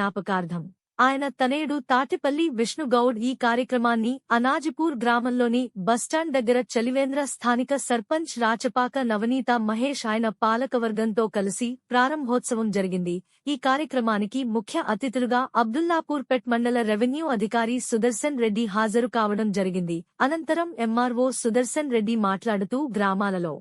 జ్ఞాపకార్థం ఆయన తనయుడు తాటిపల్లి విష్ణుగౌడ్ ఈ కార్యక్రమాన్ని అనాజిపూర్ గ్రామంలోని బస్టాండ్ దగ్గర చలివేంద్ర స్థానిక సర్పంచ్ రాచపాక నవనీత మహేష్ ఆయన పాలకవర్గంతో కలిసి ప్రారంభోత్సవం జరిగింది. ఈ కార్యక్రమానికి ముఖ్య అతిథులుగా అబ్దుల్లాపూర్పేట్ మండల రెవెన్యూ అధికారి సుదర్శన్ రెడ్డి హాజరు కావడం జరిగింది. అనంతరం ఎంఆర్ఓ సుదర్శన్ రెడ్డి మాట్లాడుతూ గ్రామాలలో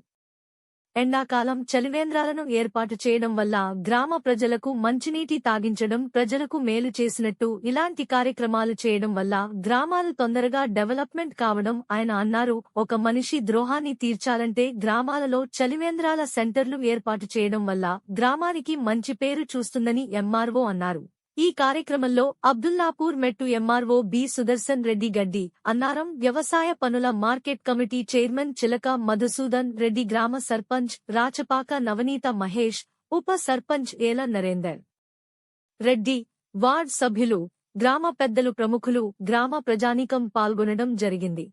ఎండాకాలం చలివేంద్రాలను ఏర్పాటు చేయడం వల్ల గ్రామ ప్రజలకు మంచినీటి తాగించడం ప్రజలకు మేలు చేసినట్టు ఇలాంటి కార్యక్రమాలు చేయడం వల్ల గ్రామాలు తొందరగా డెవలప్మెంట్ కావడం ఆయన అన్నారు. ఒక మనిషి ద్రోహాన్ని తీర్చాలంటే గ్రామాలలో చలివేంద్రాల సెంటర్లు ఏర్పాటు చేయడం వల్ల గ్రామానికి మంచి పేరు చూస్తుందని ఎంఆర్ఓ అన్నారు. ఈ కార్యక్రమంలో అబ్దుల్లాపూర్ మెట్టు ఎంఆర్ఓ బి సుదర్శన్ రెడ్డి గడ్డి అన్నారం వ్యవసాయ పనుల మార్కెట్ కమిటీ చైర్మన్ చిలక మధుసూదన్ రెడ్డి, గ్రామ సర్పంచ్ రాచపాక నవనీత మహేష్, ఉప సర్పంచ్ ఏల నరేందర్ రెడ్డి, వార్డ్ సభ్యులు, గ్రామ పెద్దలు, ప్రముఖులు, గ్రామ ప్రజానీకం పాల్గొనడం జరిగింది.